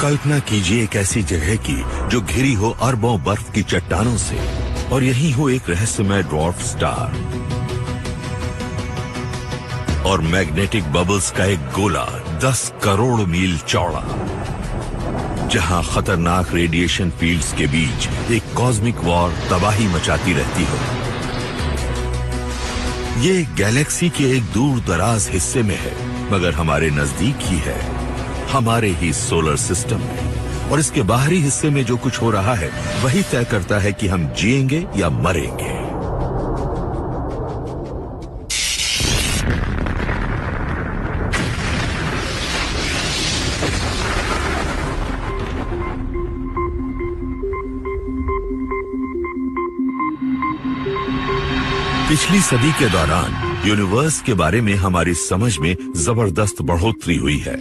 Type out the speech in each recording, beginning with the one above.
कल्पना कीजिए एक ऐसी जगह की जो घिरी हो अरबों बर्फ की चट्टानों से और यही हो एक रहस्यमय ड्वार्फ स्टार और मैग्नेटिक बबल्स का एक गोला 10 करोड़ मील चौड़ा, जहां खतरनाक रेडिएशन फील्ड्स के बीच एक कॉस्मिक वॉर तबाही मचाती रहती हो। ये गैलेक्सी के एक दूर दराज हिस्से में है, मगर हमारे नजदीक ही है, हमारे ही सोलर सिस्टम में। और इसके बाहरी हिस्से में जो कुछ हो रहा है वही तय करता है कि हम जिएंगे या मरेंगे। पिछली सदी के दौरान यूनिवर्स के बारे में हमारी समझ में जबरदस्त बढ़ोतरी हुई है।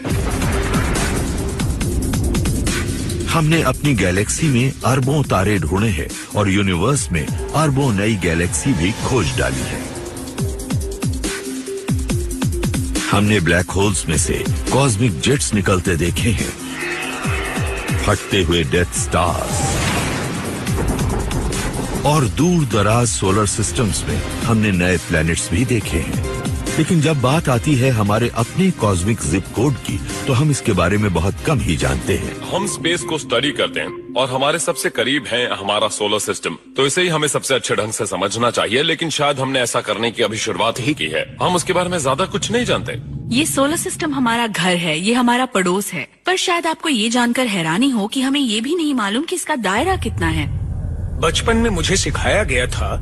हमने अपनी गैलेक्सी में अरबों तारे ढूंढे हैं और यूनिवर्स में अरबों नई गैलेक्सी भी खोज डाली है। हमने ब्लैक होल्स में से कॉस्मिक जेट्स निकलते देखे हैं, फटते हुए डेथ स्टार्स, और दूर दराज सोलर सिस्टम्स में हमने नए प्लैनेट्स भी देखे हैं। लेकिन जब बात आती है हमारे अपने कॉस्मिक जिप कोड की, तो हम इसके बारे में बहुत कम ही जानते हैं। हम स्पेस को स्टडी करते हैं और हमारे सबसे करीब है हमारा सोलर सिस्टम, तो इसे ही हमें सबसे अच्छे ढंग से समझना चाहिए। लेकिन शायद हमने ऐसा करने की अभी शुरुआत ही की है, हम उसके बारे में ज्यादा कुछ नहीं जानते। ये सोलर सिस्टम हमारा घर है, ये हमारा पड़ोस है, पर शायद आपको ये जानकर हैरानी हो कि हमें ये भी नहीं मालूम कि इसका दायरा कितना है। बचपन में मुझे सिखाया गया था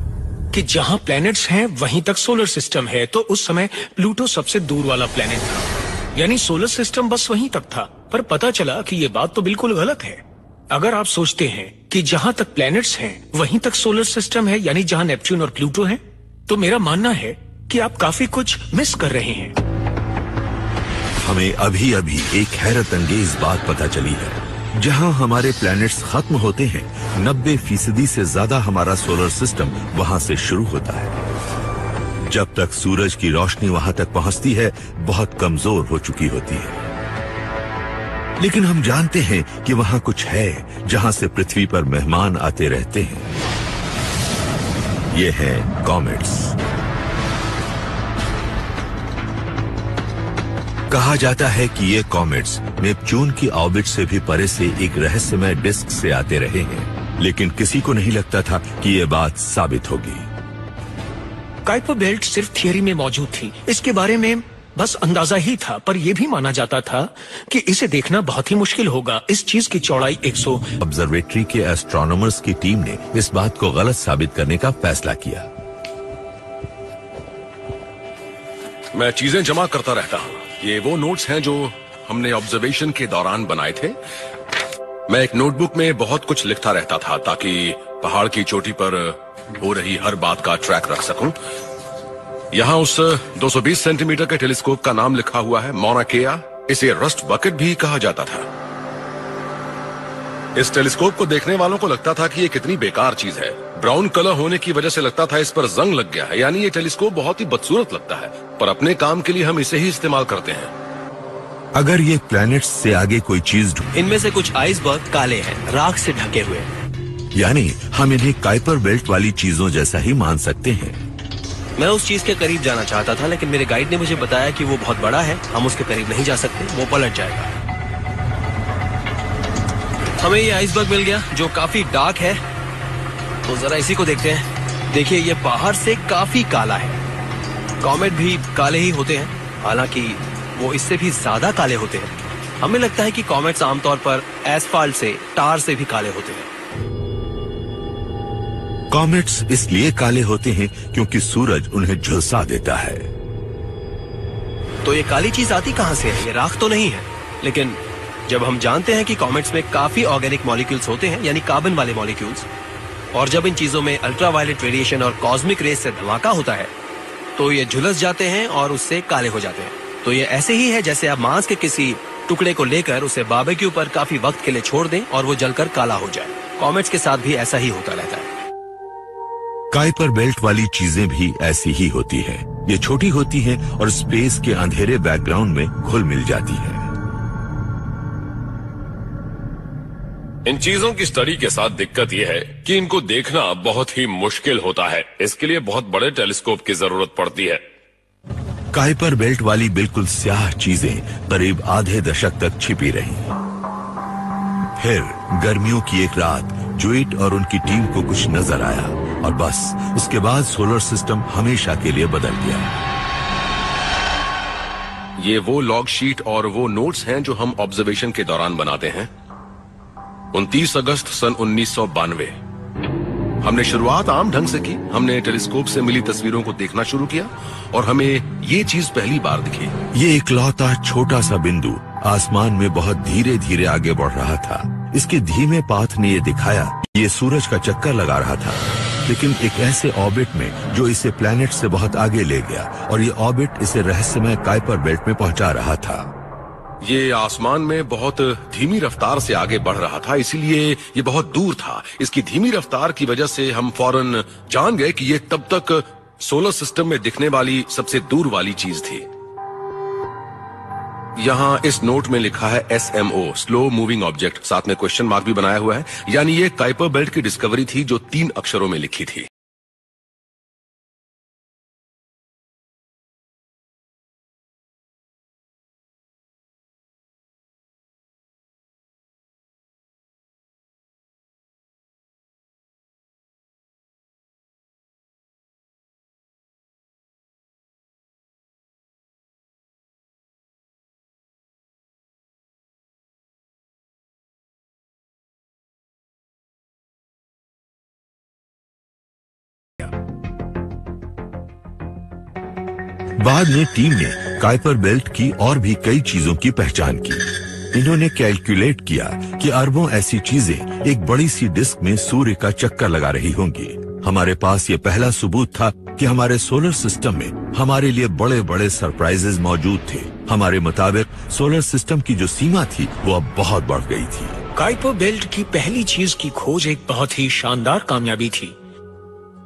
कि जहाँ प्लैनेट्स हैं वहीं तक सोलर सिस्टम है, तो उस समय प्लूटो सबसे दूर वाला प्लैनेट था, यानी सोलर सिस्टम बस वहीं तक था। पर पता चला कि ये बात तो बिल्कुल गलत है। अगर आप सोचते हैं कि जहाँ तक प्लैनेट्स हैं वहीं तक सोलर सिस्टम है, यानी जहाँ नेपच्यून और प्लूटो हैं, तो मेरा मानना है कि आप काफी कुछ मिस कर रहे हैं। हमें अभी अभी एक हैरत अंगेज बात पता चली है। जहां हमारे प्लैनेट्स खत्म होते हैं, 90% से ज्यादा हमारा सोलर सिस्टम वहां से शुरू होता है। जब तक सूरज की रोशनी वहां तक पहुंचती है, बहुत कमजोर हो चुकी होती है। लेकिन हम जानते हैं कि वहां कुछ है जहां से पृथ्वी पर मेहमान आते रहते हैं। ये हैं कॉमेट्स। कहा जाता है कि ये कॉमेट्स नेपच्यून की ऑर्बिट से भी परे से एक रहस्यमय डिस्क से आते रहे हैं, लेकिन किसी को नहीं लगता था कि ये बात साबित होगी। काइपर बेल्ट सिर्फ थियरी में मौजूद थी, इसके बारे में बस अंदाजा ही था, पर यह भी माना जाता था कि इसे देखना बहुत ही मुश्किल होगा। इस चीज की चौड़ाई 100। ऑब्जर्वेटरी के एस्ट्रोनॉमर्स की टीम ने इस बात को गलत साबित करने का फैसला किया। मैं चीजें जमा करता रहता हूँ। ये वो नोट्स हैं जो हमने ऑब्जर्वेशन के दौरान बनाए थे। मैं एक नोटबुक में बहुत कुछ लिखता रहता था ताकि पहाड़ की चोटी पर हो रही हर बात का ट्रैक रख सकूं। यहाँ उस 220 सेंटीमीटर के टेलीस्कोप का नाम लिखा हुआ है मौना केआ। इसे रस्ट बकेट भी कहा जाता था। इस टेलीस्कोप को देखने वालों को लगता था कि ये कितनी बेकार चीज है। ब्राउन कलर होने की वजह से लगता था इस पर जंग लग गया है, यानी ये टेलीस्कोप बहुत ही बदसूरत लगता है, पर अपने काम के लिए हम इसे ही इस्तेमाल करते हैं। अगर ये प्लैनेट्स से आगे कोई चीज, इनमें से कुछ आइसबर्ग काले हैं, राख से ढके हुए, यानी हम इन्हें काइपर बेल्ट वाली चीजों जैसा ही मान सकते हैं। मैं उस चीज के करीब जाना चाहता था, लेकिन मेरे गाइड ने मुझे बताया कि वो बहुत बड़ा है, हम उसके करीब नहीं जा सकते, वो पलट जाएगा। हमें ये आइसबर्ग मिल गया जो काफी डार्क है, तो जरा इसी को देखते हैं। देखिए, ये बाहर से काफी काला है। कॉमेट भी काले ही होते हैं, हालांकि वो इससे भी ज्यादा काले होते हैं। हमें लगता है कि कॉमेट्स आमतौर पर एस्फाल्ट से, टार से भी काले होते हैं। कॉमेट्स इसलिए काले होते हैं क्योंकि सूरज उन्हें झुलसा देता है। तो ये काली चीज आती कहां से है? ये राख तो नहीं है। लेकिन जब हम जानते हैं कि कॉमेट्स में काफी ऑर्गेनिक मॉलिक्यूल्स होते हैं, यानी कार्बन वाले मॉलिक्यूल्स, और जब इन चीजों में अल्ट्रावायलेट रेडिएशन और कॉस्मिक रेस से धमाका होता है, तो ये झुलस जाते हैं और उससे काले हो जाते हैं। तो ये ऐसे ही है जैसे आप मांस के किसी टुकड़े को लेकर उसे बारबेक्यू पर काफी वक्त के लिए छोड़ दें और वो जलकर काला हो जाए। कॉमेट्स के साथ भी ऐसा ही होता रहता है। काइपर बेल्ट वाली चीजें भी ऐसी ही होती है। ये छोटी होती हैं और स्पेस के अंधेरे बैकग्राउंड में घुल मिल जाती है। इन चीजों की स्टडी के साथ दिक्कत यह है कि इनको देखना बहुत ही मुश्किल होता है। इसके लिए बहुत बड़े टेलीस्कोप की जरूरत पड़ती है। काइपर बेल्ट वाली बिल्कुल स्याह चीजें करीब आधे दशक तक छिपी रहीं। फिर गर्मियों की एक रात ज्वेट और उनकी टीम को कुछ नजर आया और बस उसके बाद सोलर सिस्टम हमेशा के लिए बदल गया। ये वो लॉग शीट और वो नोट्स हैं जो हम ऑब्जर्वेशन के दौरान बनाते हैं। 29 अगस्त सन 1992 हमने शुरुआत आम ढंग से की। हमने टेलीस्कोप से मिली तस्वीरों को देखना शुरू किया और हमें ये चीज पहली बार दिखी। ये इकलौता छोटा सा बिंदु आसमान में बहुत धीरे धीरे आगे बढ़ रहा था। इसके धीमे पाथ ने ये दिखाया कि ये सूरज का चक्कर लगा रहा था, लेकिन एक ऐसे ऑर्बिट में जो इसे प्लैनेट से बहुत आगे ले गया, और ये ऑर्बिट इसे रहस्यमय काइपर बेल्ट में पहुंचा रहा था। ये आसमान में बहुत धीमी रफ्तार से आगे बढ़ रहा था, इसीलिए ये बहुत दूर था। इसकी धीमी रफ्तार की वजह से हम फौरन जान गए कि ये तब तक सोलर सिस्टम में दिखने वाली सबसे दूर वाली चीज थी। यहाँ इस नोट में लिखा है SMO, स्लो मूविंग ऑब्जेक्ट, साथ में क्वेश्चन मार्क भी बनाया हुआ है। यानी ये काइपर बेल्ट की डिस्कवरी थी जो 3 अक्षरों में लिखी थी। बाद में टीम ने काइपर बेल्ट की और भी कई चीजों की पहचान की। इन्होंने कैलकुलेट किया कि अरबों ऐसी चीजें एक बड़ी सी डिस्क में सूर्य का चक्कर लगा रही होंगी। हमारे पास ये पहला सबूत था कि हमारे सोलर सिस्टम में हमारे लिए बड़े बड़े सरप्राइजेज मौजूद थे। हमारे मुताबिक सोलर सिस्टम की जो सीमा थी वो अब बहुत बढ़ गई थी। काइपर बेल्ट की पहली चीज की खोज एक बहुत ही शानदार कामयाबी थी।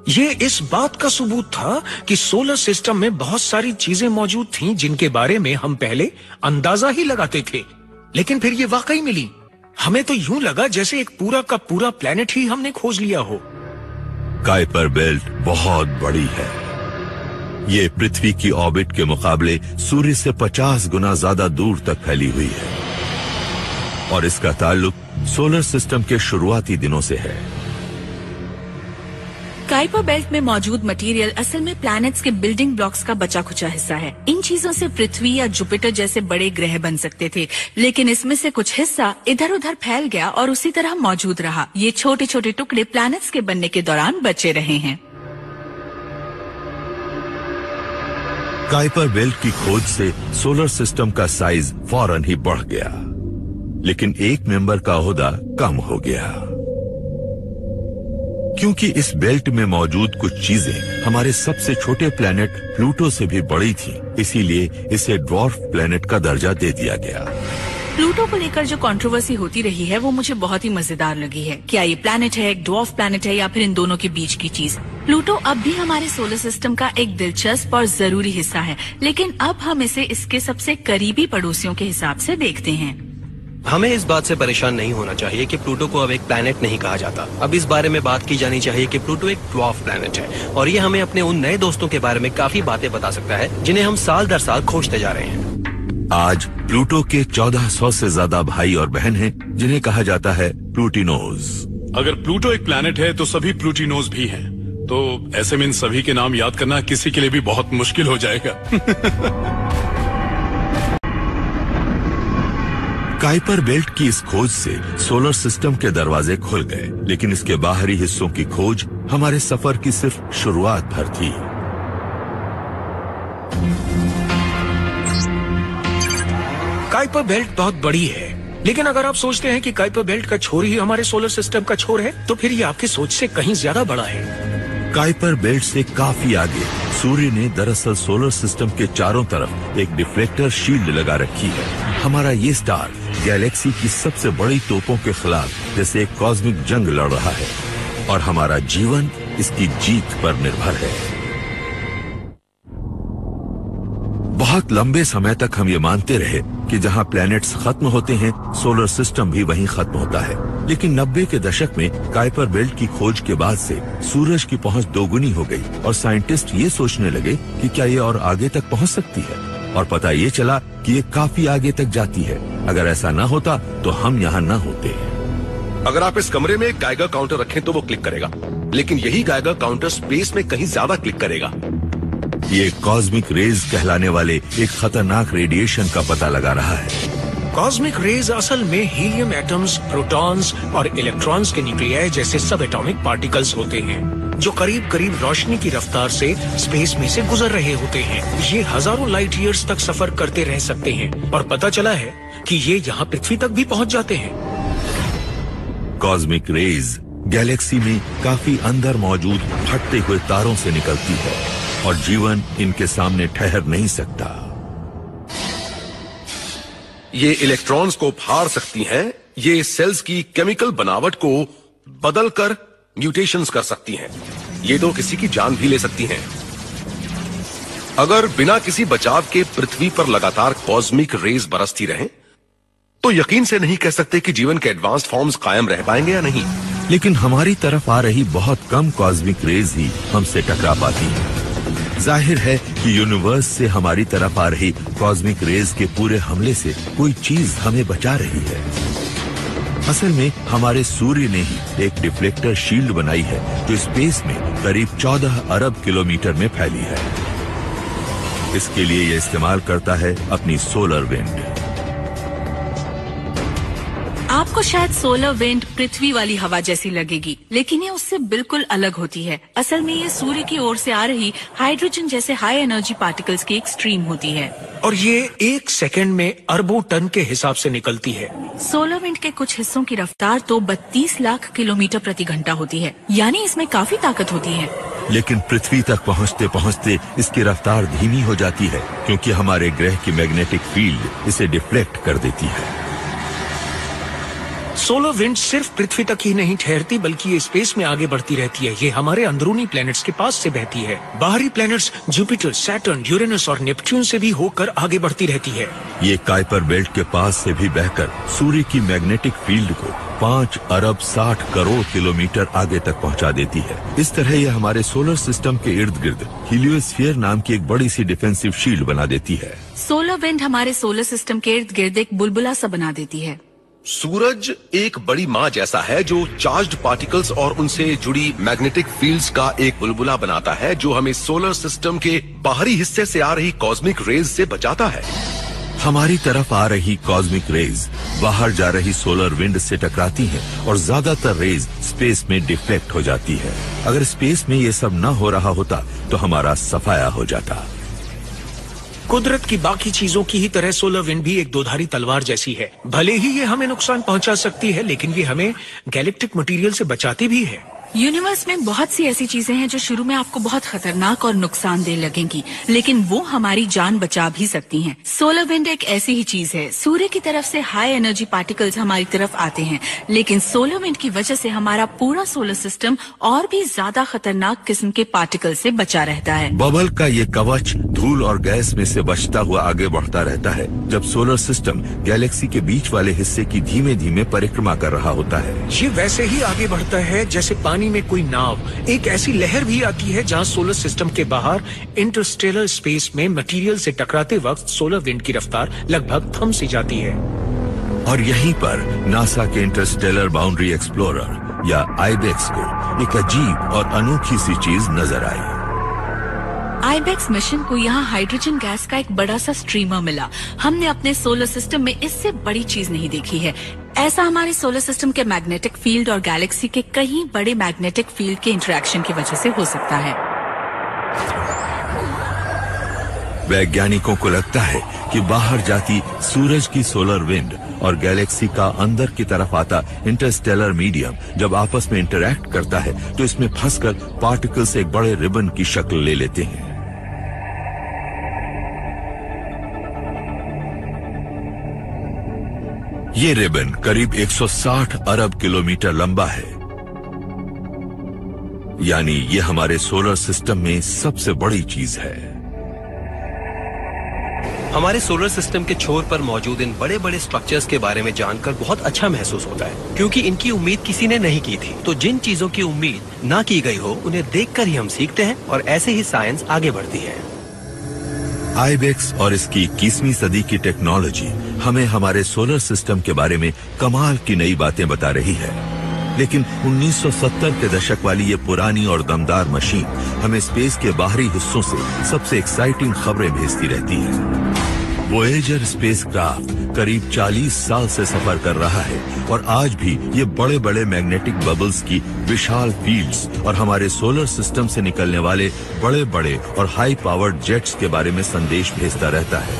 ये इस बात का सबूत था कि सोलर सिस्टम में बहुत सारी चीजें मौजूद थीं जिनके बारे में हम पहले अंदाजा ही लगाते थे, लेकिन फिर ये वाकई मिली। हमें तो यूं लगा जैसे एक पूरा का पूरा प्लेनेट ही हमने खोज लिया हो। काइपर बेल्ट बहुत बड़ी है। ये पृथ्वी की ऑर्बिट के मुकाबले सूर्य से 50 गुना ज्यादा दूर तक फैली हुई है और इसका ताल्लुक सोलर सिस्टम के शुरुआती दिनों से है। काइपर बेल्ट में मौजूद मटेरियल असल में प्लैनेट्स के बिल्डिंग ब्लॉक्स का बचा खुचा हिस्सा है। इन चीजों से पृथ्वी या जुपिटर जैसे बड़े ग्रह बन सकते थे, लेकिन इसमें से कुछ हिस्सा इधर उधर फैल गया और उसी तरह मौजूद रहा। ये छोटे छोटे टुकड़े प्लैनेट्स के बनने के दौरान बचे रहे हैं। काइपर बेल्ट की खोज से सोलर सिस्टम का साइज फौरन ही बढ़ गया, लेकिन एक मेंबर का ओहदा कम हो गया, क्योंकि इस बेल्ट में मौजूद कुछ चीजें हमारे सबसे छोटे प्लैनेट प्लूटो से भी बड़ी थी। इसीलिए इसे ड्वार्फ प्लैनेट का दर्जा दे दिया गया। प्लूटो को लेकर जो कंट्रोवर्सी होती रही है वो मुझे बहुत ही मजेदार लगी है। क्या ये प्लैनेट है, एक ड्वार्फ प्लैनेट है, या फिर इन दोनों के बीच की चीज? प्लूटो अब भी हमारे सोलर सिस्टम का एक दिलचस्प और जरूरी हिस्सा है, लेकिन अब हम इसे इसके सबसे करीबी पड़ोसियों के हिसाब से देखते हैं। हमें इस बात से परेशान नहीं होना चाहिए कि प्लूटो को अब एक प्लैनेट नहीं कहा जाता। अब इस बारे में बात की जानी चाहिए कि प्लूटो एक ड्वार्फ प्लैनेट है और ये हमें अपने उन नए दोस्तों के बारे में काफी बातें बता सकता है जिन्हें हम साल दर साल खोजते जा रहे हैं। आज प्लूटो के 1400 से ज्यादा भाई और बहन हैं, जिन्हें कहा जाता है प्लूटिनोज। अगर प्लूटो एक प्लैनेट है तो सभी प्लूटिनोज भी हैं। तो ऐसे में इन सभी के नाम याद करना किसी के लिए भी बहुत मुश्किल हो जाएगा। काइपर बेल्ट की इस खोज से सोलर सिस्टम के दरवाजे खुल गए, लेकिन इसके बाहरी हिस्सों की खोज हमारे सफर की सिर्फ शुरुआत भर थी। काइपर बेल्ट बहुत बड़ी है, लेकिन अगर आप सोचते हैं कि काइपर बेल्ट का छोर ही हमारे सोलर सिस्टम का छोर है, तो फिर ये आपकी सोच से कहीं ज्यादा बड़ा है। काइपर बेल्ट से काफी आगे सूर्य ने दरअसल सोलर सिस्टम के चारों तरफ एक डिफ्लेक्टर शील्ड लगा रखी है। हमारा ये स्टार गैलेक्सी की सबसे बड़ी तोपों के खिलाफ जैसे एक कॉस्मिक जंग लड़ रहा है और हमारा जीवन इसकी जीत पर निर्भर है। बहुत लंबे समय तक हम ये मानते रहे कि जहाँ प्लैनेट्स खत्म होते हैं, सोलर सिस्टम भी वहीं खत्म होता है। लेकिन 90 के दशक में काइपर बेल्ट की खोज के बाद से सूरज की पहुंच दोगुनी हो गई और साइंटिस्ट ये सोचने लगे कि क्या ये और आगे तक पहुंच सकती है, और पता ये चला कि ये काफी आगे तक जाती है। अगर ऐसा न होता तो हम यहाँ न होते। अगर आप इस कमरे में एक गाइगर काउंटर रखें तो वो क्लिक करेगा, लेकिन यही गाइगर काउंटर स्पेस में कहीं ज्यादा क्लिक करेगा। ये कॉस्मिक रेज कहलाने वाले एक खतरनाक रेडिएशन का पता लगा रहा है। कॉस्मिक रेज असल में हीलियम एटम्स, प्रोटॉन्स और इलेक्ट्रॉन्स के न्यूक्लियाई जैसे सब एटॉमिक पार्टिकल्स होते हैं, जो करीब करीब रोशनी की रफ्तार से स्पेस में से गुजर रहे होते हैं। ये हजारों लाइट ईयर्स तक सफर करते रह सकते हैं और पता चला है कि ये यहाँ पृथ्वी तक भी पहुँच जाते हैं। कॉस्मिक रेज गैलेक्सी में काफी अंदर मौजूद फटते हुए तारों से निकलती है और जीवन इनके सामने ठहर नहीं सकता। ये इलेक्ट्रॉन्स को फाड़ सकती हैं, ये सेल्स की केमिकल बनावट को बदलकर म्यूटेशंस कर सकती हैं, ये तो किसी की जान भी ले सकती हैं। अगर बिना किसी बचाव के पृथ्वी पर लगातार कॉस्मिक रेज बरसती रहें, तो यकीन से नहीं कह सकते कि जीवन के एडवांस्ड फॉर्म्स कायम रह पाएंगे या नहीं। लेकिन हमारी तरफ आ रही बहुत कम कॉस्मिक रेज ही हमसे टकरा पाती है। जाहिर है कि यूनिवर्स से हमारी तरफ आ रही कॉस्मिक रेज के पूरे हमले से कोई चीज हमें बचा रही है। असल में हमारे सूर्य ने ही एक डिफ्लेक्टर शील्ड बनाई है जो स्पेस में करीब 14 अरब किलोमीटर में फैली है। इसके लिए यह इस्तेमाल करता है अपनी सोलर विंड। आपको शायद सोलर विंड पृथ्वी वाली हवा जैसी लगेगी, लेकिन ये उससे बिल्कुल अलग होती है। असल में ये सूर्य की ओर से आ रही हाइड्रोजन जैसे हाई एनर्जी पार्टिकल्स की एक स्ट्रीम होती है और ये 1 सेकंड में अरबों टन के हिसाब से निकलती है। सोलर विंड के कुछ हिस्सों की रफ्तार तो 32 लाख किलोमीटर प्रति घंटा होती है, यानी इसमें काफी ताकत होती है। लेकिन पृथ्वी तक पहुंचते पहुंचते इसकी रफ्तार धीमी हो जाती है, क्योंकि हमारे ग्रह की मैग्नेटिक फील्ड इसे डिफ्लेक्ट कर देती है। सोलर विंड सिर्फ पृथ्वी तक ही नहीं ठहरती, बल्कि ये स्पेस में आगे बढ़ती रहती है। ये हमारे अंदरूनी प्लैनेट्स के पास से बहती है। बाहरी प्लैनेट्स जुपिटर, सैटर्न, यूरेनस और नेपच्यून से भी होकर आगे बढ़ती रहती है। ये काइपर बेल्ट के पास से भी बहकर सूर्य की मैग्नेटिक फील्ड को 5 अरब 60 करोड़ किलोमीटर आगे तक पहुंचा देती है। इस तरह यह हमारे सोलर सिस्टम के इर्द गिर्द हीलियोस्फीयर नाम की एक बड़ी सी डिफेंसिव शील्ड बना देती है। सोलर विंड हमारे सोलर सिस्टम के इर्द गिर्द एक बुलबुला सा बना देती है। सूरज एक बड़ी माँ जैसा है जो चार्ज्ड पार्टिकल्स और उनसे जुड़ी मैग्नेटिक फील्ड्स का एक बुलबुला बनाता है, जो हमें सोलर सिस्टम के बाहरी हिस्से से आ रही कॉस्मिक रेज से बचाता है। हमारी तरफ आ रही कॉस्मिक रेज बाहर जा रही सोलर विंड से टकराती हैं और ज्यादातर रेज स्पेस में डिफ्लेक्ट हो जाती है। अगर स्पेस में ये सब न हो रहा होता तो हमारा सफाया हो जाता। कुदरत की बाकी चीजों की ही तरह सोलर विंड भी एक दोधारी तलवार जैसी है। भले ही ये हमें नुकसान पहुंचा सकती है, लेकिन ये हमें गैलेक्टिक मटेरियल से बचाती भी है। यूनिवर्स में बहुत सी ऐसी चीजें हैं जो शुरू में आपको बहुत खतरनाक और नुकसानदेह लगेंगी, लेकिन वो हमारी जान बचा भी सकती हैं। सोलर विंड एक ऐसी ही चीज है। सूर्य की तरफ से हाई एनर्जी पार्टिकल्स हमारी तरफ आते हैं, लेकिन सोलर विंड की वजह से हमारा पूरा सोलर सिस्टम और भी ज्यादा खतरनाक किस्म के पार्टिकल से बचा रहता है। बबल का ये कवच धूल और गैस में से बचता हुआ आगे बढ़ता रहता है, जब सोलर सिस्टम गैलेक्सी के बीच वाले हिस्से की धीमे धीमे परिक्रमा कर रहा होता है। ये वैसे ही आगे बढ़ता है जैसे पानी में कोई नाव। एक ऐसी लहर भी आती है जहां सोलर सिस्टम के बाहर इंटरस्टेलर स्पेस में मटेरियल से टकराते वक्त सोलर विंड की रफ्तार लगभग थम सी जाती है। और यहीं पर नासा के इंटरस्टेलर बाउंड्री एक्सप्लोरर या आईबेक्स को एक अजीब और अनोखी सी चीज नजर आई। आईबेक्स मिशन को यहाँ हाइड्रोजन गैस का एक बड़ा सा स्ट्रीमर मिला। हमने अपने सोलर सिस्टम में इससे बड़ी चीज नहीं देखी है। ऐसा हमारे सोलर सिस्टम के मैग्नेटिक फील्ड और गैलेक्सी के कई बड़े मैग्नेटिक फील्ड के इंटरेक्शन की वजह से हो सकता है। वैज्ञानिकों को लगता है कि बाहर जाती सूरज की सोलर विंड और गैलेक्सी का अंदर की तरफ आता इंटरस्टेलर मीडियम जब आपस में इंटरैक्ट करता है तो इसमें फंसकर पार्टिकल्स एक बड़े रिबन की शक्ल ले लेते हैं। ये रिबन करीब 160 अरब किलोमीटर लंबा है, यानी ये हमारे सोलर सिस्टम में सबसे बड़ी चीज है। हमारे सोलर सिस्टम के छोर पर मौजूद इन बड़े बड़े स्ट्रक्चर्स के बारे में जानकर बहुत अच्छा महसूस होता है, क्योंकि इनकी उम्मीद किसी ने नहीं की थी। तो जिन चीजों की उम्मीद ना की गई हो उन्हें देखकर ही हम सीखते हैं और ऐसे ही साइंस आगे बढ़ती है। आइबेक्स और इसकी 21वीं सदी की टेक्नोलॉजी हमें हमारे सोलर सिस्टम के बारे में कमाल की नई बातें बता रही है, लेकिन 1970 के दशक वाली ये पुरानी और दमदार मशीन हमें स्पेस के बाहरी हिस्सों से सबसे एक्साइटिंग खबरें भेजती रहती है। वोयेजर स्पेसक्राफ्ट करीब 40 साल से सफर कर रहा है और आज भी ये बड़े बड़े मैग्नेटिक बबल्स की विशाल फील्ड्स और हमारे सोलर सिस्टम से निकलने वाले बड़े बड़े और हाई पावर्ड जेट्स के बारे में संदेश भेजता रहता है।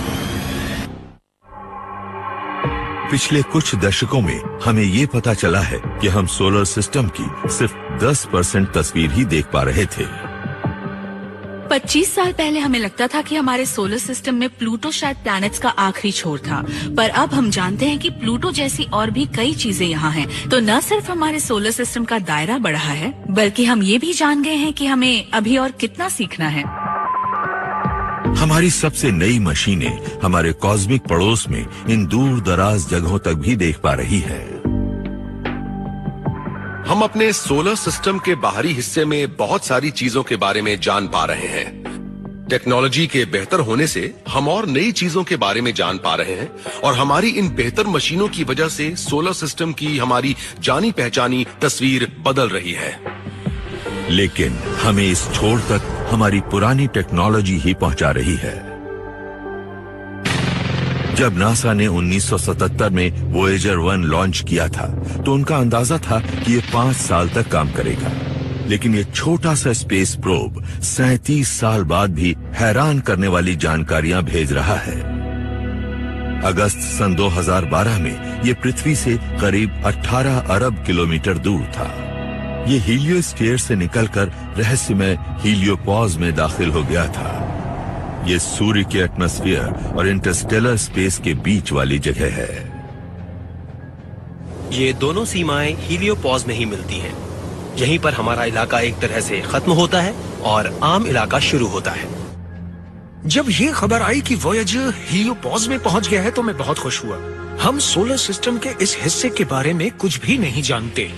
पिछले कुछ दशकों में हमें ये पता चला है कि हम सोलर सिस्टम की सिर्फ 10% तस्वीर ही देख पा रहे थे। 25 साल पहले हमें लगता था कि हमारे सोलर सिस्टम में प्लूटो शायद प्लैनेट्स का आखिरी छोर था, पर अब हम जानते हैं कि प्लूटो जैसी और भी कई चीजें यहाँ हैं। तो न सिर्फ हमारे सोलर सिस्टम का दायरा बढ़ा है, बल्कि हम ये भी जान गए हैं कि हमें अभी और कितना सीखना है। हमारी सबसे नई मशीनें हमारे कॉस्मिक पड़ोस में इन दूर दराज जगहों तक भी देख पा रही है। हम अपने सोलर सिस्टम के बाहरी हिस्से में बहुत सारी चीजों के बारे में जान पा रहे हैं। टेक्नोलॉजी के बेहतर होने से हम और नई चीजों के बारे में जान पा रहे हैं और हमारी इन बेहतर मशीनों की वजह से सोलर सिस्टम की हमारी जानी पहचानी तस्वीर बदल रही है। लेकिन हमें इस छोर तक हमारी पुरानी टेक्नोलॉजी ही पहुंचा रही है। जब नासा ने 1977 में वोयेजर 1 लॉन्च किया था तो उनका अंदाजा था कि ये 5 साल तक काम करेगा, लेकिन ये छोटा सा स्पेस प्रोब 37 साल बाद भी हैरान करने वाली जानकारियां भेज रहा है। अगस्त सन 2012 में ये पृथ्वी से करीब 18 अरब किलोमीटर दूर था। ये हीलियोस्फीयर से निकलकर रहस्यमय हीलियोपॉज में दाखिल हो गया था। ये सूर्य के एटमॉस्फेयर और इंटरस्टेलर स्पेस के बीच वाली जगह है। ये दोनों सीमाएं हीलियोपॉज में ही मिलती हैं। यहीं पर हमारा इलाका एक तरह से खत्म होता है और आम इलाका शुरू होता है। जब ये खबर आई कि वोयेजर हीलियोपॉज में पहुंच गया है तो मैं बहुत खुश हुआ। हम सोलर सिस्टम के इस हिस्से के बारे में कुछ भी नहीं जानते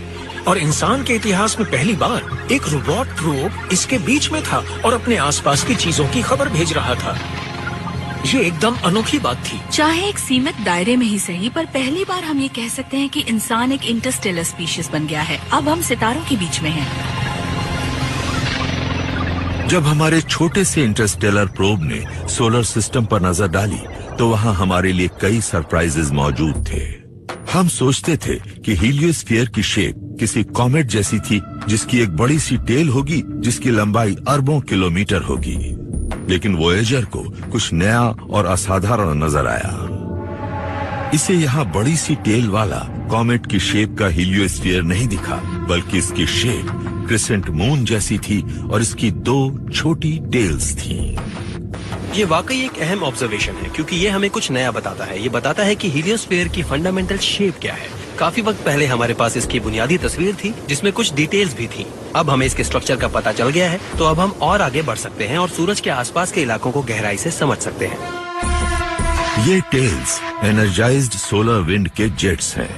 और इंसान के इतिहास में पहली बार एक रोबोट प्रोब इसके बीच में था और अपने आसपास की चीजों की खबर भेज रहा था। ये एकदम अनोखी बात थी। चाहे एक सीमित दायरे में ही सही, पर पहली बार हम ये कह सकते हैं कि इंसान एक इंटरस्टेलर स्पीशीज बन गया है। अब हम सितारों के बीच में हैं। जब हमारे छोटे से इंटरस्टेलर प्रोब ने सोलर सिस्टम पर नजर डाली तो वहाँ हमारे लिए कई सरप्राइजेज मौजूद थे। हम सोचते थे कि हीलियोस्फीयर की शेप किसी कॉमेट जैसी थी जिसकी एक बड़ी सी टेल होगी जिसकी लंबाई अरबों किलोमीटर होगी, लेकिन वोयेजर को कुछ नया और असाधारण नजर आया। इसे यहाँ बड़ी सी टेल वाला कॉमेट की शेप का हीलियोस्फीयर नहीं दिखा, बल्कि इसकी शेप क्रिसेंट मून जैसी थी और इसकी 2 छोटी टेल्स थी। ये वाकई एक अहम ऑब्जर्वेशन है क्योंकि ये हमें कुछ नया बताता है। ये बताता है कि हीलियोस्फीयर की फंडामेंटल शेप क्या है। काफी वक्त पहले हमारे पास इसकी बुनियादी तस्वीर थी जिसमें कुछ डिटेल्स भी थी। अब हमें इसके स्ट्रक्चर का पता चल गया है, तो अब हम और आगे बढ़ सकते हैं और सूरज के आसपास के इलाकों को गहराई से समझ सकते हैं। ये टेल्स एनर्जाइज्ड सोलर विंड के जेट्स हैं।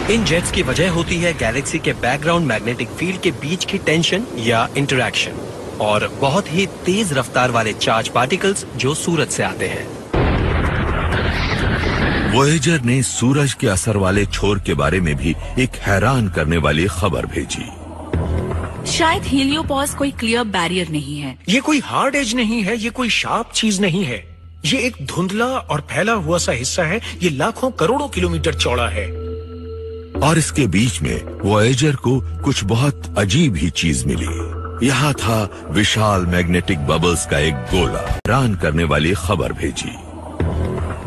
इन जेट्स की वजह होती है गैलेक्सी के बैकग्राउंड मैग्नेटिक फील्ड के बीच की टेंशन या इंटरैक्शन और बहुत ही तेज रफ्तार वाले चार्ज पार्टिकल्स जो सूरज से आते हैं। वोयेजर ने सूरज के असर वाले छोर के बारे में भी एक हैरान करने वाली खबर भेजी। शायद हीलियोपॉज कोई क्लियर बैरियर नहीं है। ये कोई हार्ड एज नहीं है, ये कोई शार्प चीज नहीं है। ये एक धुंधला और फैला हुआ सा हिस्सा है। ये लाखों करोड़ों किलोमीटर चौड़ा है और इसके बीच में वोयेजर को कुछ बहुत अजीब ही चीज मिली। यहाँ था विशाल मैग्नेटिक बबल्स का एक गोला। हैरान करने वाली खबर भेजी।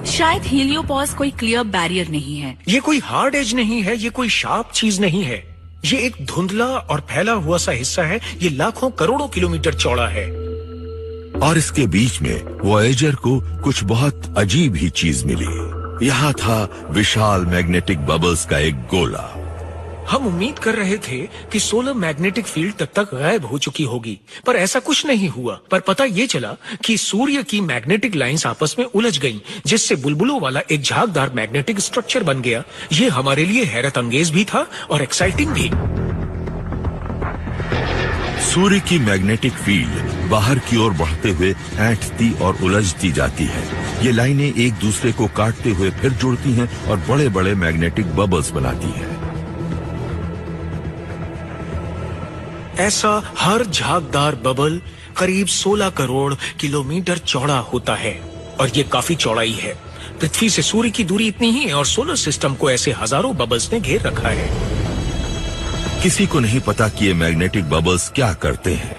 शायद हीलियोपॉज कोई क्लियर बैरियर नहीं है। ये कोई हार्ड एज नहीं है, ये कोई शार्प चीज नहीं है। ये एक धुंधला और फैला हुआ सा हिस्सा है। ये लाखों करोड़ों किलोमीटर चौड़ा है और इसके बीच में वोयेजर को कुछ बहुत अजीब ही चीज मिली। यहाँ था विशाल मैग्नेटिक बबल्स का एक गोला। हम उम्मीद कर रहे थे कि सोलर मैग्नेटिक फील्ड तब तक गायब हो चुकी होगी, पर ऐसा कुछ नहीं हुआ। पर पता ये चला कि सूर्य की मैग्नेटिक लाइंस आपस में उलझ गईं, जिससे बुलबुलों वाला एक झागदार मैग्नेटिक स्ट्रक्चर बन गया। ये हमारे लिए हैरत अंगेज भी था और एक्साइटिंग भी। सूर्य की मैग्नेटिक फील्ड बाहर की ओर बढ़ते हुए ऐंठती और उलझती जाती है। ये लाइनें एक दूसरे को काटते हुए फिर जुड़ती हैं और बड़े बड़े मैग्नेटिक बबल्स बनाती हैं। ऐसा हर झागदार बबल करीब 16 करोड़ किलोमीटर चौड़ा होता है और ये काफी चौड़ाई है। पृथ्वी से सूर्य की दूरी इतनी ही है और सोलर सिस्टम को ऐसे हजारों बबल्स ने घेर रखा है। किसी को नहीं पता कि ये मैग्नेटिक बबल्स क्या करते हैं,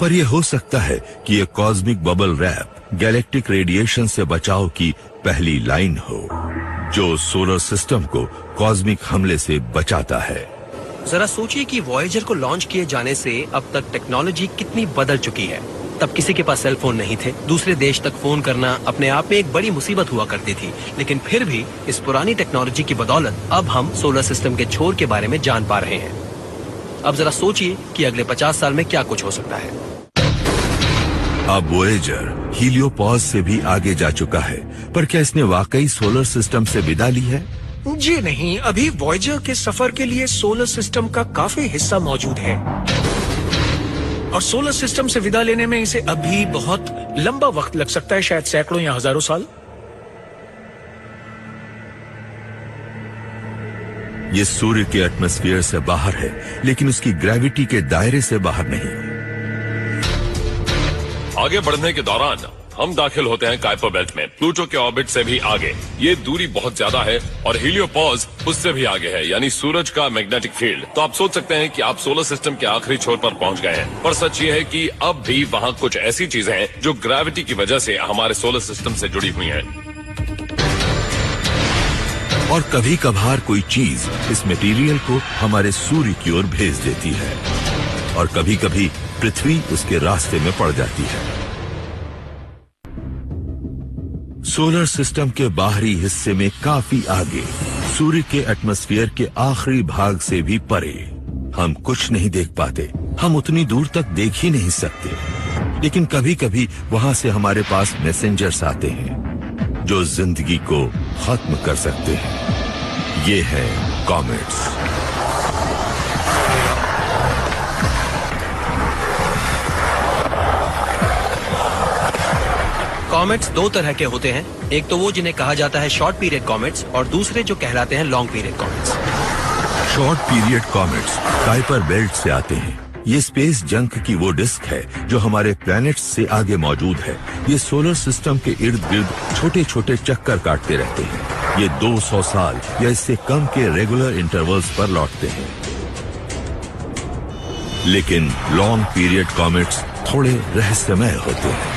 पर यह हो सकता है कि ये cosmic bubble wrap galactic radiation से बचाव की पहली लाइन हो, जो सोलर सिस्टम को कॉस्मिक हमले से बचाता है। जरा सोचिए कि वॉयेजर को लॉन्च किए जाने से अब तक टेक्नोलॉजी कितनी बदल चुकी है। तब किसी के पास सेल फोन नहीं थे, दूसरे देश तक फोन करना अपने आप में एक बड़ी मुसीबत हुआ करती थी। लेकिन फिर भी इस पुरानी टेक्नोलॉजी की बदौलत अब हम सोलर सिस्टम के छोर के बारे में जान पा रहे हैं। अब जरा सोचिए कि अगले 50 साल में क्या कुछ हो सकता है। अब वॉयेजर हीलियोपॉज से भी आगे जा चुका है, पर क्या इसने वाकई सोलर सिस्टम से विदा ली है? जी नहीं, अभी वॉयेजर के सफर के लिए सोलर सिस्टम का काफी हिस्सा मौजूद है और सोलर सिस्टम से विदा लेने में इसे अभी बहुत लंबा वक्त लग सकता है, शायद सैकड़ों या हजारों साल। ये सूर्य के एटमॉस्फेयर से बाहर है, लेकिन उसकी ग्रेविटी के दायरे से बाहर नहीं। आगे बढ़ने के दौरान हम दाखिल होते हैं काइपर बेल्ट में, प्लूटो के ऑर्बिट से भी आगे। ये दूरी बहुत ज्यादा है और हीलियोपॉज उससे भी आगे है, यानी सूरज का मैग्नेटिक फील्ड। तो आप सोच सकते हैं कि आप सोलर सिस्टम के आखिरी छोर पर पहुंच गए हैं। पर सच ये है कि अब भी वहाँ कुछ ऐसी चीजें हैं जो ग्रेविटी की वजह से हमारे सोलर सिस्टम से जुड़ी हुई हैं। और कभी कभार कोई चीज इस मटेरियल को हमारे सूर्य की ओर भेज देती है और कभी कभी पृथ्वी उसके रास्ते में पड़ जाती है। सोलर सिस्टम के बाहरी हिस्से में काफी आगे, सूर्य के एटमॉस्फेयर के आखिरी भाग से भी परे, हम कुछ नहीं देख पाते। हम उतनी दूर तक देख ही नहीं सकते। लेकिन कभी कभी वहां से हमारे पास मैसेंजर्स आते हैं जो जिंदगी को खत्म कर सकते हैं। ये है कॉमेट्स। कॉमेट्स दो तरह के होते हैं, एक तो वो जिन्हें कहा जाता है शॉर्ट पीरियड कॉमेट्स और दूसरे जो कहलाते हैं long period comets. Short period comets Kuiper belt से आते हैं। ये स्पेस जंक की वो डिस्क है जो हमारे प्लैनेट्स से आगे मौजूद है। ये सोलर सिस्टम के इर्द गिर्द छोटे छोटे चक्कर काटते रहते हैं। ये 200 साल या इससे कम के रेगुलर इंटरवल्स पर लौटते हैं। लेकिन लॉन्ग पीरियड कॉमेट्स थोड़े रहस्यमय होते हैं।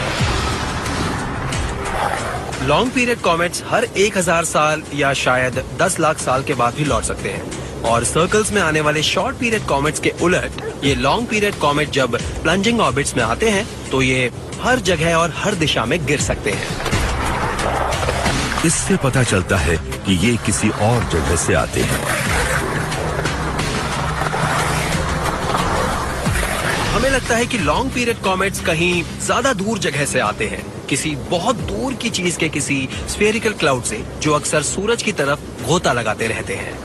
लॉन्ग पीरियड कॉमेट्स हर 1000 साल या शायद 10 लाख साल के बाद भी लौट सकते हैं। और सर्कल्स में आने वाले शॉर्ट पीरियड कॉमेट्स के उलट ये लॉन्ग पीरियड कॉमेट जब प्लंजिंग ऑर्बिट्स में आते हैं तो ये हर जगह और हर दिशा में गिर सकते हैं। इससे पता चलता है कि ये किसी और जगह से आते हैं। हमें लगता है कि लॉन्ग पीरियड कॉमेट्स कहीं ज्यादा दूर जगह से आते हैं, किसी बहुत दूर की चीज के किसी स्फेरिकल क्लाउड से जो अक्सर सूरज की तरफ गोता लगाते रहते हैं।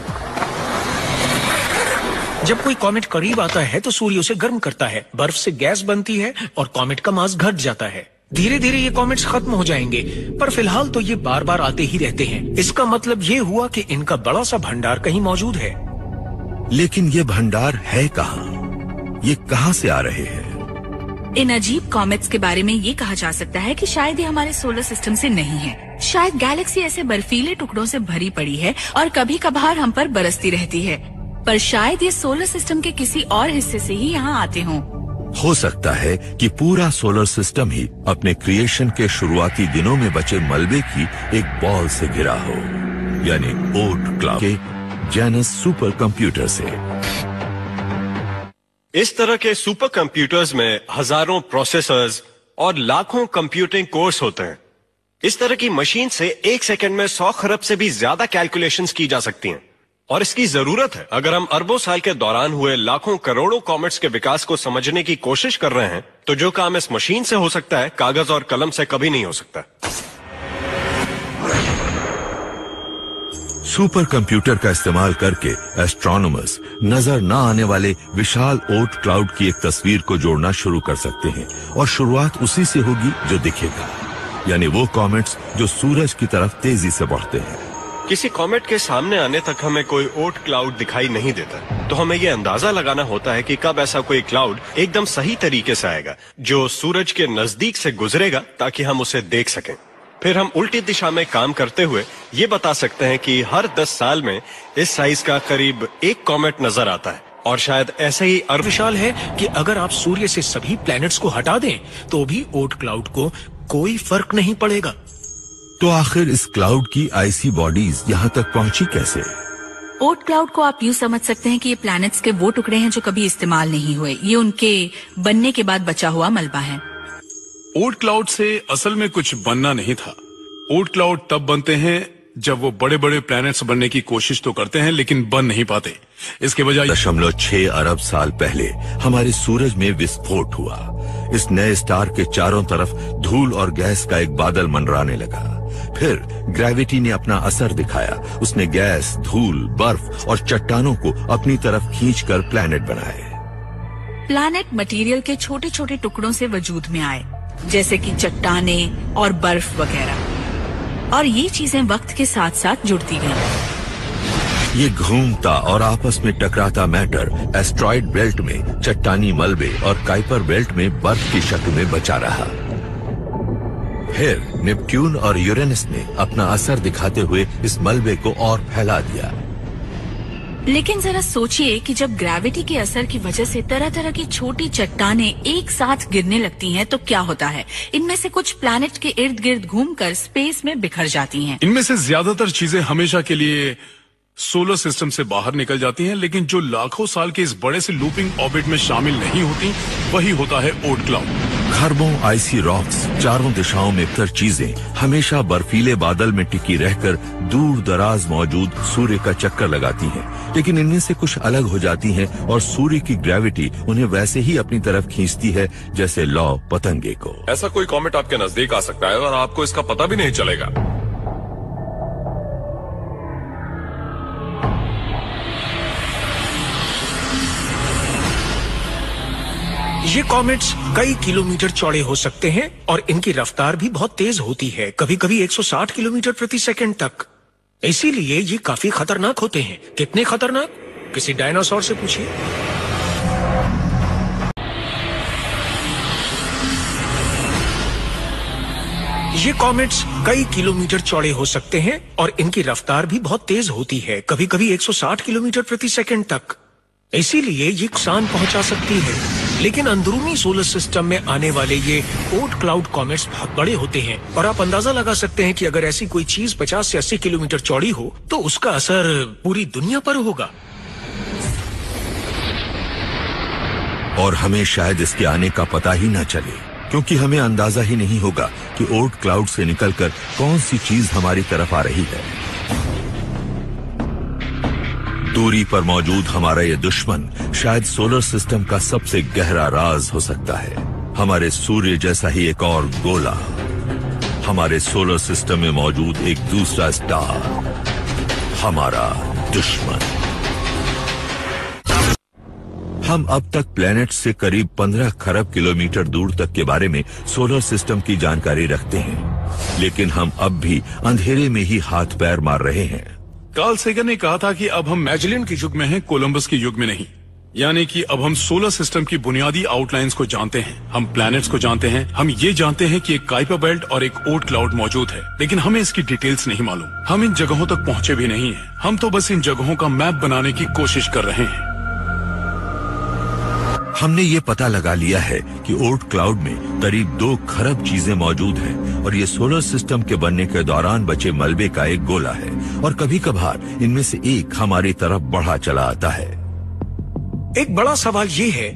जब कोई कॉमेट करीब आता है तो सूर्य उसे गर्म करता है, बर्फ से गैस बनती है और कॉमेट का मास घट जाता है। धीरे धीरे ये कॉमेट्स खत्म हो जाएंगे, पर फिलहाल तो ये बार बार आते ही रहते हैं। इसका मतलब ये हुआ कि इनका बड़ा सा भंडार कहीं मौजूद है। लेकिन ये भंडार है कहाँ? ये कहाँ से आ रहे हैं? इन अजीब कॉमेट्स के बारे में ये कहा जा सकता है कि शायद ये हमारे सोलर सिस्टम से नहीं है। शायद गैलेक्सी ऐसे बर्फीले टुकड़ों से भरी पड़ी है और कभी कभार हम पर बरसती रहती है, पर शायद ये सोलर सिस्टम के किसी और हिस्से से ही यहाँ आते हों। हो सकता है कि पूरा सोलर सिस्टम ही अपने क्रिएशन के शुरुआती दिनों में बचे मलबे की एक बॉल से घिरा हो, यानी ओट क्लाउड के जेनस सुपर कंप्यूटर से। इस तरह के सुपर कंप्यूटर्स में हजारों प्रोसेसर्स और लाखों कंप्यूटिंग कोर्स होते हैं। इस तरह की मशीन से एक सेकंड में 100 खरब से भी ज्यादा कैलकुलेशंस की जा सकती हैं। और इसकी जरूरत है। अगर हम अरबों साल के दौरान हुए लाखों करोड़ों कॉमेट्स के विकास को समझने की कोशिश कर रहे हैं, तो जो काम इस मशीन से हो सकता है, कागज और कलम से कभी नहीं हो सकता। सुपर कंप्यूटर का इस्तेमाल करके एस्ट्रोनॉमर्स नजर न आने वाले विशाल ओट क्लाउड की एक तस्वीर को जोड़ना शुरू कर सकते हैं, और शुरुआत उसी से होगी जो दिखेगा, यानी वो कॉमेट्स जो सूरज की तरफ तेजी से बढ़ते हैं। किसी कॉमेट के सामने आने तक हमें कोई ओट क्लाउड दिखाई नहीं देता, तो हमें यह अंदाजा लगाना होता है कि कब ऐसा कोई क्लाउड एकदम सही तरीके से आएगा जो सूरज के नजदीक से गुजरेगा, ताकि हम उसे देख सकें। फिर हम उल्टी दिशा में काम करते हुए ये बता सकते हैं कि हर 10 साल में इस साइज का करीब एक कॉमेट नजर आता है, और शायद ऐसे ही विशाल है कि अगर आप सूर्य से सभी प्लैनेट्स को हटा दें तो भी ओट क्लाउड को कोई फर्क नहीं पड़ेगा। तो आखिर इस क्लाउड की आइसी बॉडीज यहाँ तक पहुंची कैसे? ओट क्लाउड को आप यूं समझ सकते हैं कि ये प्लैनेट्स के वो टुकड़े हैं जो कभी इस्तेमाल नहीं हुए। ये उनके बनने के बाद बचा हुआ मलबा है। ओट क्लाउड से असल में कुछ बनना नहीं था। ओट क्लाउड तब बनते हैं जब वो बड़े बड़े प्लैनेट्स बनने की कोशिश तो करते हैं, लेकिन बन नहीं पाते। इसके बजाय 0.6 अरब साल पहले हमारे सूरज में विस्फोट हुआ। इस नए स्टार के चारों तरफ धूल और गैस का एक बादल मंडराने लगा। फिर ग्रेविटी ने अपना असर दिखाया। उसने गैस, धूल, बर्फ और चट्टानों को अपनी तरफ खींचकर प्लैनेट बनाए। प्लैनेट मटेरियल के छोटे छोटे टुकड़ों से वजूद में आए, जैसे कि चट्टानें और बर्फ वगैरह, और ये चीजें वक्त के साथ साथ जुड़ती गईं। ये घूमता और आपस में टकराता मैटर एस्ट्रॉइड बेल्ट में चट्टानी मलबे और काइपर बेल्ट में बर्फ की शक्ल में बचा रहा। फिर नेपट्यून और यूरेनस ने अपना असर दिखाते हुए इस मलबे को और फैला दिया। लेकिन जरा सोचिए कि जब ग्रेविटी के असर की वजह से तरह तरह की छोटी चट्टानें एक साथ गिरने लगती हैं तो क्या होता है? इनमें से कुछ प्लैनेट के इर्द गिर्द घूमकर स्पेस में बिखर जाती हैं। इनमें से ज्यादातर चीजें हमेशा के लिए सोलर सिस्टम से बाहर निकल जाती हैं, लेकिन जो लाखों साल के इस बड़े से लूपिंग ऑर्बिट में शामिल नहीं होती, वही होता है ओट क्लाउड। खरबों आइसी रॉक्स, चारों दिशाओं में फिर चीजें हमेशा बर्फीले बादल में टिकी रहकर दूर दराज मौजूद सूर्य का चक्कर लगाती हैं, लेकिन इनमें से कुछ अलग हो जाती हैं और सूर्य की ग्रेविटी उन्हें वैसे ही अपनी तरफ खींचती है जैसे लौ पतंगे को। ऐसा कोई कॉमेट आपके नजदीक आ सकता है और आपको इसका पता भी नहीं चलेगा। ये कॉमेट्स कई किलोमीटर चौड़े हो सकते हैं और इनकी रफ्तार भी बहुत तेज होती है, कभी कभी 160 किलोमीटर प्रति सेकंड तक। इसीलिए ये काफी खतरनाक होते हैं। कितने खतरनाक? किसी डायनासोर से पूछिए। ये कॉमेट्स कई किलोमीटर चौड़े हो सकते हैं और इनकी रफ्तार भी बहुत तेज होती है, कभी कभी 160 किलोमीटर प्रति सेकंड तक। इसीलिए ये नुकसान पहुंचा सकती है। लेकिन अंदरूनी सोलर सिस्टम में आने वाले ये ओट क्लाउड कॉमेट्स बहुत बड़े होते हैं, और आप अंदाजा लगा सकते हैं कि अगर ऐसी कोई चीज 50 से 80 किलोमीटर चौड़ी हो तो उसका असर पूरी दुनिया पर होगा। और हमें शायद इसके आने का पता ही ना चले, क्योंकि हमें अंदाजा ही नहीं होगा कि ओट क्लाउड से निकलकर कौन सी चीज हमारी तरफ आ रही है। दूरी पर मौजूद हमारा ये दुश्मन शायद सोलर सिस्टम का सबसे गहरा राज हो सकता है। हमारे सूर्य जैसा ही एक और गोला, हमारे सोलर सिस्टम में मौजूद एक दूसरा स्टार, हमारा दुश्मन। हम अब तक प्लैनेट से करीब 15 खरब किलोमीटर दूर तक के बारे में सोलर सिस्टम की जानकारी रखते हैं, लेकिन हम अब भी अंधेरे में ही हाथ पैर मार रहे हैं। कार्ल सेगन ने कहा था कि अब हम मैजेलन के युग में हैं, कोलंबस के युग में नहीं। यानी कि अब हम सोलर सिस्टम की बुनियादी आउटलाइंस को जानते हैं, हम प्लैनेट्स को जानते हैं, हम ये जानते हैं कि एक काइपर बेल्ट और एक ओट क्लाउड मौजूद है, लेकिन हमें इसकी डिटेल्स नहीं मालूम। हम इन जगहों तक पहुंचे भी नहीं हैं। हम तो बस इन जगहों का मैप बनाने की कोशिश कर रहे हैं। हमने ये पता लगा लिया है कि ओट क्लाउड में करीब 2 खरब चीजें मौजूद हैं, और ये सोलर सिस्टम के बनने के दौरान बचे मलबे का एक गोला है, और कभी कभार इनमें से एक हमारी तरफ बढ़ा चला आता है। एक बड़ा सवाल ये है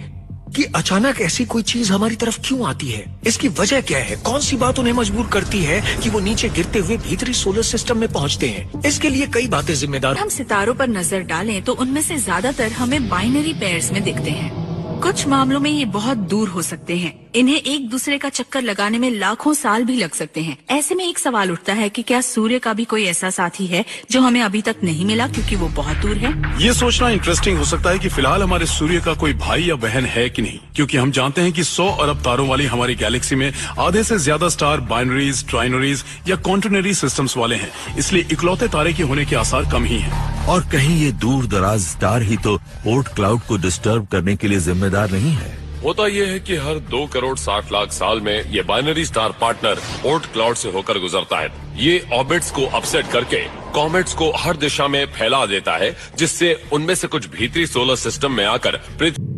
कि अचानक ऐसी कोई चीज हमारी तरफ क्यों आती है, इसकी वजह क्या है, कौन सी बात उन्हें मजबूर करती है कि वो नीचे गिरते हुए भीतरी सोलर सिस्टम में पहुंचते हैं। इसके लिए कई बातें जिम्मेदार। हम सितारों पर नजर डालें तो उनमें से ज्यादातर हमें बाइनरी पेयर्स में दिखते हैं। कुछ मामलों में ये बहुत दूर हो सकते हैं, इन्हें एक दूसरे का चक्कर लगाने में लाखों साल भी लग सकते हैं। ऐसे में एक सवाल उठता है कि क्या सूर्य का भी कोई ऐसा साथी है जो हमें अभी तक नहीं मिला क्योंकि वो बहुत दूर है। ये सोचना इंटरेस्टिंग हो सकता है कि फिलहाल हमारे सूर्य का कोई भाई या बहन है कि नहीं, क्योंकि हम जानते हैं कि 100 अरब तारों वाली हमारी गैलेक्सी में आधे से ज्यादा स्टार बाइनरीज, ट्राइनरीज या क्वांटरनरी सिस्टम्स वाले हैं, इसलिए इकलौते तारे के होने के आसार कम ही हैं। और कहीं ये दूर दराज स्टार ही तो ओर्ट क्लाउड को डिस्टर्ब करने के लिए जिम्मेदार नहीं है। होता यह है कि हर 2 करोड़ 60 लाख साल में ये binary star partner Oort cloud से होकर गुजरता है। ये ऑर्बिट्स को अपसेट करके कॉमेट्स को हर दिशा में फैला देता है, जिससे उनमें से कुछ भीतरी सोलर सिस्टम में आकर पृथ्वी।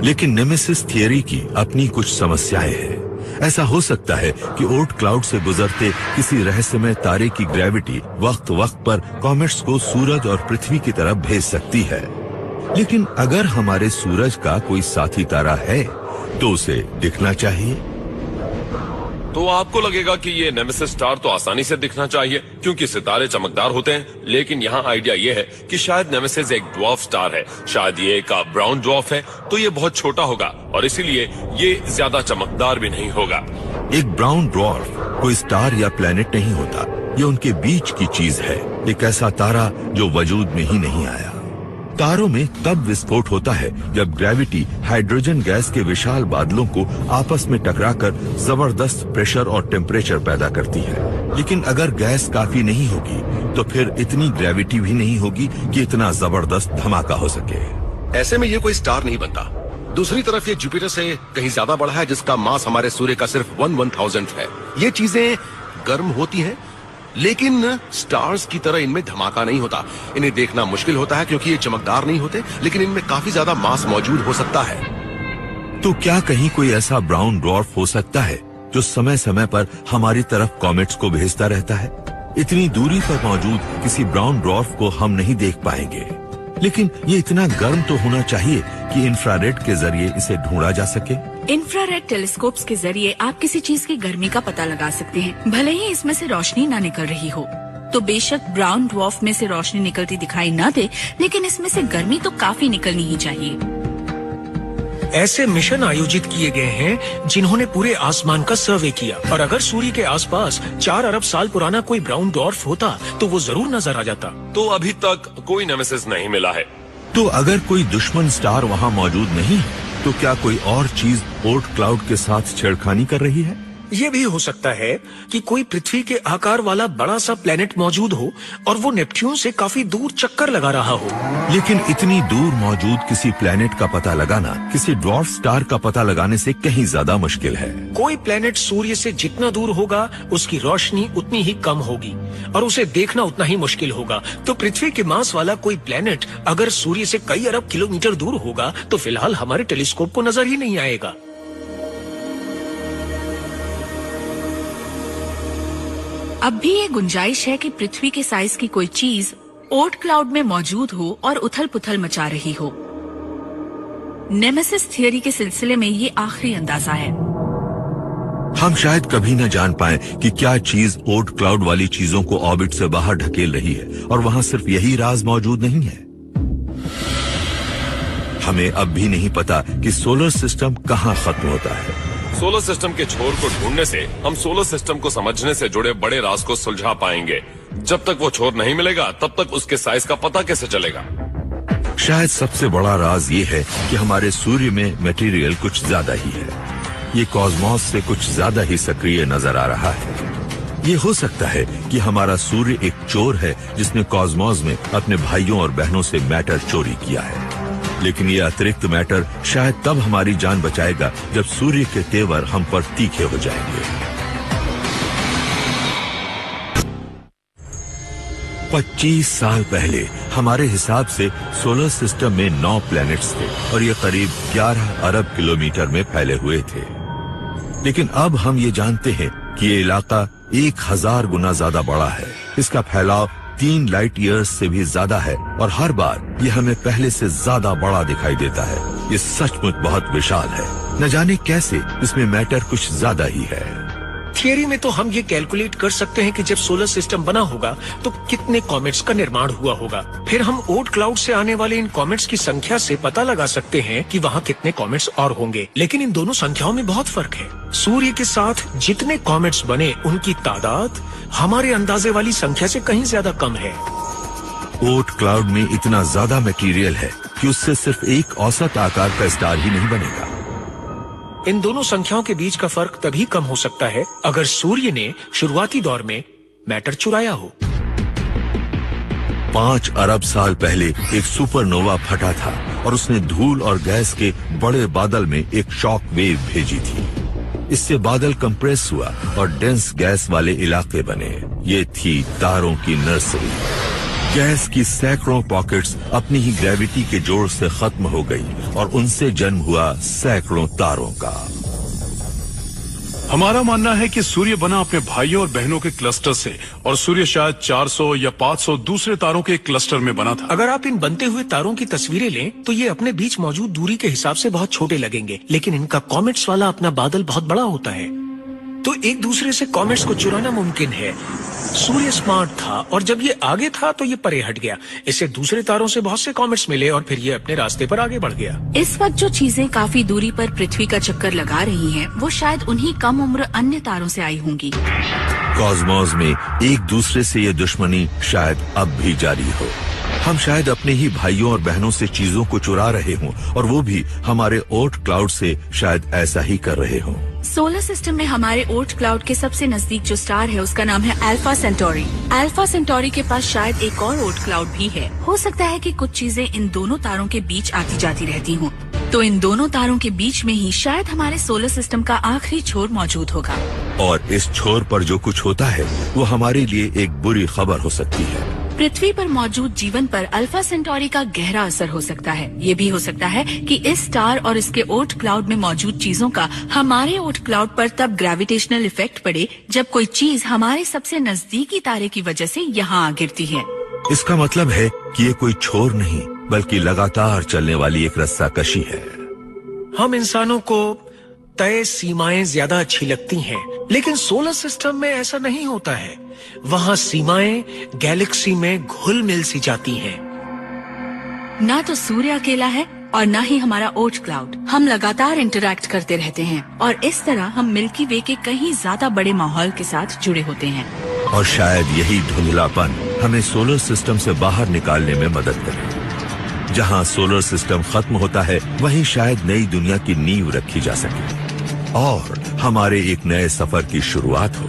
लेकिन नेमेसिस थियरी की अपनी कुछ समस्याएं हैं। ऐसा हो सकता है कि ओर्ट क्लाउड से गुजरते किसी रहस्यमय तारे की ग्रेविटी वक्त वक्त पर कॉमेट्स को सूरज और पृथ्वी की तरफ भेज सकती है। लेकिन अगर हमारे सूरज का कोई साथी तारा है तो उसे दिखना चाहिए। तो आपको लगेगा कि ये नेमेसिस स्टार तो आसानी से दिखना चाहिए क्योंकि सितारे चमकदार होते हैं, लेकिन यहाँ आइडिया ये है कि शायद नेमेसिस एक ड्वार्फ स्टार है, शायद ये एक ब्राउन ड्वार्फ है, तो ये बहुत छोटा होगा और इसीलिए ये ज्यादा चमकदार भी नहीं होगा। एक ब्राउन ड्वार्फ कोई स्टार या प्लेनेट नहीं होता, ये उनके बीच की चीज है, एक ऐसा तारा जो वजूद में ही नहीं आया। तारों में तब विस्फोट होता है जब ग्रेविटी हाइड्रोजन गैस के विशाल बादलों को आपस में टकराकर जबरदस्त प्रेशर और टेम्परेचर पैदा करती है। लेकिन अगर गैस काफी नहीं होगी तो फिर इतनी ग्रेविटी भी नहीं होगी कि इतना जबरदस्त धमाका हो सके। ऐसे में ये कोई स्टार नहीं बनता। दूसरी तरफ ये जुपिटर से कहीं ज्यादा बड़ा है, जिसका मास हमारे सूर्य का सिर्फ 1/1000 है। ये चीजें गर्म होती हैं, लेकिन स्टार्स की तरह इनमें धमाका नहीं होता। इन्हें देखना मुश्किल होता है क्योंकि ये चमकदार नहीं होते, लेकिन इनमें काफी ज्यादा मास मौजूद हो सकता है। तो क्या कहीं कोई ऐसा ब्राउन ड्वार्फ हो सकता है जो समय समय पर हमारी तरफ कॉमेट्स को भेजता रहता है? इतनी दूरी पर मौजूद किसी ब्राउन ड्वार्फ को हम नहीं देख पाएंगे, लेकिन ये इतना गर्म तो होना चाहिए कि इंफ्रारेड के जरिए इसे ढूंढा जा सके। इंफ्रारेड टेलीस्कोप्स के जरिए आप किसी चीज की गर्मी का पता लगा सकते हैं, भले ही इसमें से रोशनी ना निकल रही हो। तो बेशक ब्राउन ड्वार्फ में से रोशनी निकलती दिखाई ना दे, लेकिन इसमें से गर्मी तो काफी निकलनी ही चाहिए। ऐसे मिशन आयोजित किए गए हैं जिन्होंने पूरे आसमान का सर्वे किया, और अगर सूर्य के आसपास 4 अरब साल पुराना कोई ब्राउन ड्वार्फ होता तो वो जरूर नजर आ जाता। तो अभी तक कोई नेमेसिस नहीं मिला है। तो अगर कोई दुश्मन स्टार वहाँ मौजूद नहीं है तो क्या कोई और चीज ओर्ट क्लाउड के साथ छेड़खानी कर रही है? ये भी हो सकता है कि कोई पृथ्वी के आकार वाला बड़ा सा प्लेनेट मौजूद हो और वो नेपच्यून से काफी दूर चक्कर लगा रहा हो। लेकिन इतनी दूर मौजूद किसी प्लेनेट का पता लगाना किसी ड्वार्फ स्टार का पता लगाने से कहीं ज्यादा मुश्किल है। कोई प्लेनेट सूर्य से जितना दूर होगा उसकी रोशनी उतनी ही कम होगी और उसे देखना उतना ही मुश्किल होगा। तो पृथ्वी के मास वाला कोई प्लेनेट अगर सूर्य से कई अरब किलोमीटर दूर होगा तो फिलहाल हमारे टेलीस्कोप को नजर ही नहीं आएगा। अब भी ये गुंजाइश है कि पृथ्वी के साइज की कोई चीज ओर्ट क्लाउड में मौजूद हो और उथल पुथल मचा रही हो। नेमेसिस थियरी के सिलसिले में ये आखिरी अंदाजा है। हम शायद कभी न जान पाए कि क्या चीज ओर्ट क्लाउड वाली चीजों को ऑर्बिट से बाहर ढकेल रही है और वहाँ सिर्फ यही राज मौजूद नहीं है। हमें अब भी नहीं पता कि सोलर सिस्टम कहाँ खत्म होता है। सोलर सिस्टम के छोर को ढूंढने से हम सोलर सिस्टम को समझने से जुड़े बड़े राज को सुलझा पाएंगे। जब तक वो छोर नहीं मिलेगा तब तक उसके साइज का पता कैसे चलेगा? शायद सबसे बड़ा राज ये है कि हमारे सूर्य में मटेरियल कुछ ज्यादा ही है। ये कॉस्मॉस से कुछ ज्यादा ही सक्रिय नजर आ रहा है। ये हो सकता है कि हमारा सूर्य एक चोर है जिसने कॉस्मॉस में अपने भाइयों और बहनों से मैटर चोरी किया है। लेकिन ये अतिरिक्त मैटर शायद तब हमारी जान बचाएगा जब सूर्य के तेवर हम पर तीखे हो जाएंगे। 25 साल पहले हमारे हिसाब से सोलर सिस्टम में 9 प्लैनेट्स थे और ये करीब 11 अरब किलोमीटर में फैले हुए थे। लेकिन अब हम ये जानते हैं कि ये इलाका 1000 गुना ज्यादा बड़ा है। इसका फैलाव 3 लाइट ईयर्स से भी ज्यादा है और हर बार ये हमें पहले से ज्यादा बड़ा दिखाई देता है। ये सचमुच बहुत विशाल है। न जाने कैसे इसमें मैटर कुछ ज्यादा ही है। थियरी में तो हम ये कैलकुलेट कर सकते हैं कि जब सोलर सिस्टम बना होगा तो कितने कॉमेट्स का निर्माण हुआ होगा। फिर हम ओर्ट क्लाउड से आने वाले इन कॉमेट्स की संख्या से पता लगा सकते हैं कि वहाँ कितने कॉमेट्स और होंगे। लेकिन इन दोनों संख्याओं में बहुत फर्क है। सूर्य के साथ जितने कॉमेट्स बने उनकी तादाद हमारे अंदाजे वाली संख्या से कहीं ज्यादा कम है। ओर्ट क्लाउड में इतना ज्यादा मटेरियल है कि उससे सिर्फ एक औसत आकार का स्टार ही नहीं बनेगा। इन दोनों संख्याओं के बीच का फर्क तभी कम हो सकता है अगर सूर्य ने शुरुआती दौर में मैटर चुराया हो। 5 अरब साल पहले एक सुपरनोवा फटा था और उसने धूल और गैस के बड़े बादल में एक शॉक वेव भेजी थी। इससे बादल कंप्रेस हुआ और डेंस गैस वाले इलाके बने। ये थी तारों की नर्सरी। गैस की सैकड़ों पॉकेट्स अपनी ही ग्रेविटी के जोर से खत्म हो गई और उनसे जन्म हुआ सैकड़ों तारों का। हमारा मानना है कि सूर्य बना अपने भाइयों और बहनों के क्लस्टर से और सूर्य शायद 400 या 500 दूसरे तारों के एक क्लस्टर में बना था। अगर आप इन बनते हुए तारों की तस्वीरें लें तो ये अपने बीच मौजूद दूरी के हिसाब से बहुत छोटे लगेंगे, लेकिन इनका कॉमेट्स वाला अपना बादल बहुत बड़ा होता है, तो एक दूसरे से कॉमेट्स को चुराना मुमकिन है। सूर्य स्मार्ट था और जब ये आगे था तो ये परे हट गया। इससे दूसरे तारों से बहुत से कॉमेट्स मिले और फिर ये अपने रास्ते पर आगे बढ़ गया। इस वक्त जो चीजें काफी दूरी पर पृथ्वी का चक्कर लगा रही हैं, वो शायद उन्हीं कम उम्र अन्य तारों से आई होंगी। कॉस्मोस में एक दूसरे से ये दुश्मनी शायद अब भी जारी हो। हम शायद अपने ही भाइयों और बहनों से चीजों को चुरा रहे हों और वो भी हमारे ओर्ट क्लाउड से शायद ऐसा ही कर रहे हों। सोलर सिस्टम में हमारे ओर्ट क्लाउड के सबसे नजदीक जो स्टार है उसका नाम है अल्फा सेंटोरी। अल्फा सेंटोरी के पास शायद एक और ओर्ट क्लाउड भी है। हो सकता है कि कुछ चीजें इन दोनों तारों के बीच आती जाती रहती हों, तो इन दोनों तारों के बीच में ही शायद हमारे सोलर सिस्टम का आखिरी छोर मौजूद होगा। और इस छोर पर जो कुछ होता है वो हमारे लिए एक बुरी खबर हो सकती है। पृथ्वी पर मौजूद जीवन पर अल्फा सेंटोरी का गहरा असर हो सकता है। ये भी हो सकता है कि इस स्टार और इसके ओर्ट क्लाउड में मौजूद चीजों का हमारे ओर्ट क्लाउड पर तब ग्रेविटेशनल इफेक्ट पड़े जब कोई चीज हमारे सबसे नजदीकी तारे की वजह से यहाँ आ गिरती है। इसका मतलब है कि ये कोई छोर नहीं बल्कि लगातार चलने वाली एक रस्साकशी है। हम इंसानों को तय सीमाएं ज्यादा अच्छी लगती हैं, लेकिन सोलर सिस्टम में ऐसा नहीं होता है। वहाँ सीमाएं गैलेक्सी में घुल मिल सी जाती हैं। ना तो सूर्य अकेला है और ना ही हमारा ओर्ट क्लाउड। हम लगातार इंटरैक्ट करते रहते हैं और इस तरह हम मिल्की वे के कहीं ज्यादा बड़े माहौल के साथ जुड़े होते हैं। और शायद यही धुंधलापन हमें सोलर सिस्टम से बाहर निकालने में मदद करे। जहाँ सोलर सिस्टम खत्म होता है वहीं शायद नई दुनिया की नींव रखी जा सके और हमारे एक नए सफर की शुरुआत हो।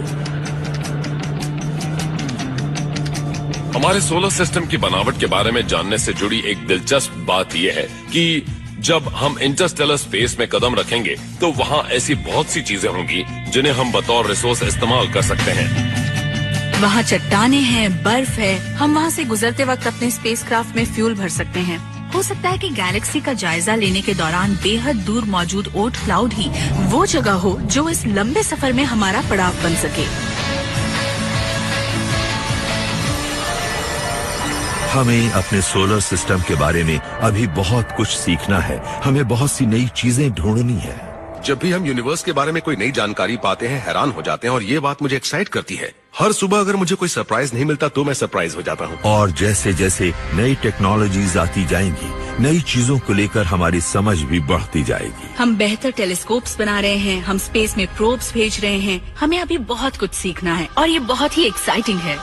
हमारे सोलर सिस्टम की बनावट के बारे में जानने से जुड़ी एक दिलचस्प बात यह है कि जब हम इंटरस्टेलर स्पेस में कदम रखेंगे तो वहाँ ऐसी बहुत सी चीजें होंगी जिन्हें हम बतौर रिसोर्स इस्तेमाल कर सकते हैं। वहाँ चट्टानें हैं, बर्फ है। हम वहाँ से गुजरते वक्त अपने स्पेसक्राफ्ट में फ्यूल भर सकते हैं। हो सकता है कि गैलेक्सी का जायजा लेने के दौरान बेहद दूर मौजूद ओर्ट क्लाउड ही वो जगह हो जो इस लंबे सफर में हमारा पड़ाव बन सके। हमें अपने सोलर सिस्टम के बारे में अभी बहुत कुछ सीखना है। हमें बहुत सी नई चीजें ढूंढनी है। जब भी हम यूनिवर्स के बारे में कोई नई जानकारी पाते हैं हैरान हो जाते हैं और ये बात मुझे एक्साइट करती है। हर सुबह अगर मुझे कोई सरप्राइज नहीं मिलता तो मैं सरप्राइज हो जाता हूँ। और जैसे जैसे नई टेक्नोलॉजीज आती जाएंगी नई चीजों को लेकर हमारी समझ भी बढ़ती जाएगी। हम बेहतर टेलीस्कोप्स बना रहे हैं, हम स्पेस में प्रोब्स भेज रहे हैं। हमें अभी बहुत कुछ सीखना है और ये बहुत ही एक्साइटिंग है।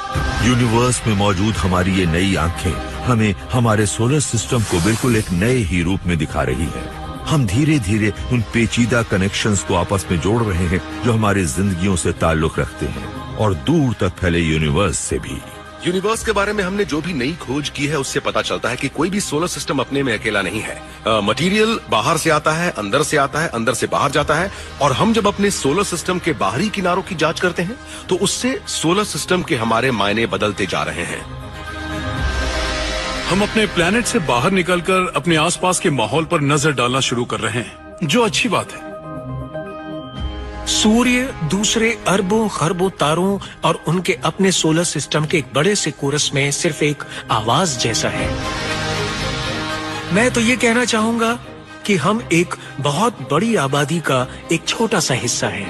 यूनिवर्स में मौजूद हमारी ये नई आंखें हमें हमारे सोलर सिस्टम को बिल्कुल एक नए ही रूप में दिखा रही है। हम धीरे धीरे उन पेचीदा कनेक्शंस को आपस में जोड़ रहे हैं जो हमारी जिंदगियों से ताल्लुक रखते हैं और दूर तक फैले यूनिवर्स से भी। यूनिवर्स के बारे में हमने जो भी नई खोज की है उससे पता चलता है कि कोई भी सोलर सिस्टम अपने में अकेला नहीं है। मटेरियल बाहर से आता है, अंदर से आता है, अंदर से बाहर जाता है। और हम जब अपने सोलर सिस्टम के बाहरी किनारों की जांच करते हैं तो उससे सोलर सिस्टम के हमारे मायने बदलते जा रहे हैं। हम अपने प्लेनेट से बाहर निकलकर अपने आसपास के माहौल पर नजर डालना शुरू कर रहे हैं, जो अच्छी बात है। सूर्य दूसरे अरबों खरबों तारों और उनके अपने सोलर सिस्टम के एक बड़े से कोरस में सिर्फ एक आवाज जैसा है। मैं तो ये कहना चाहूंगा कि हम एक बहुत बड़ी आबादी का एक छोटा सा हिस्सा है।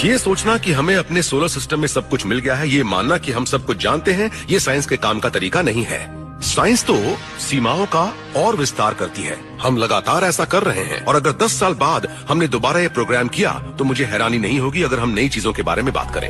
ये सोचना कि हमें अपने सोलर सिस्टम में सब कुछ मिल गया है, ये मानना कि हम सब कुछ जानते हैं, ये साइंस के काम का तरीका नहीं है। साइंस तो सीमाओं का और विस्तार करती है। हम लगातार ऐसा कर रहे हैं और अगर 10 साल बाद हमने दोबारा ये प्रोग्राम किया तो मुझे हैरानी नहीं होगी अगर हम नई चीजों के बारे में बात करें।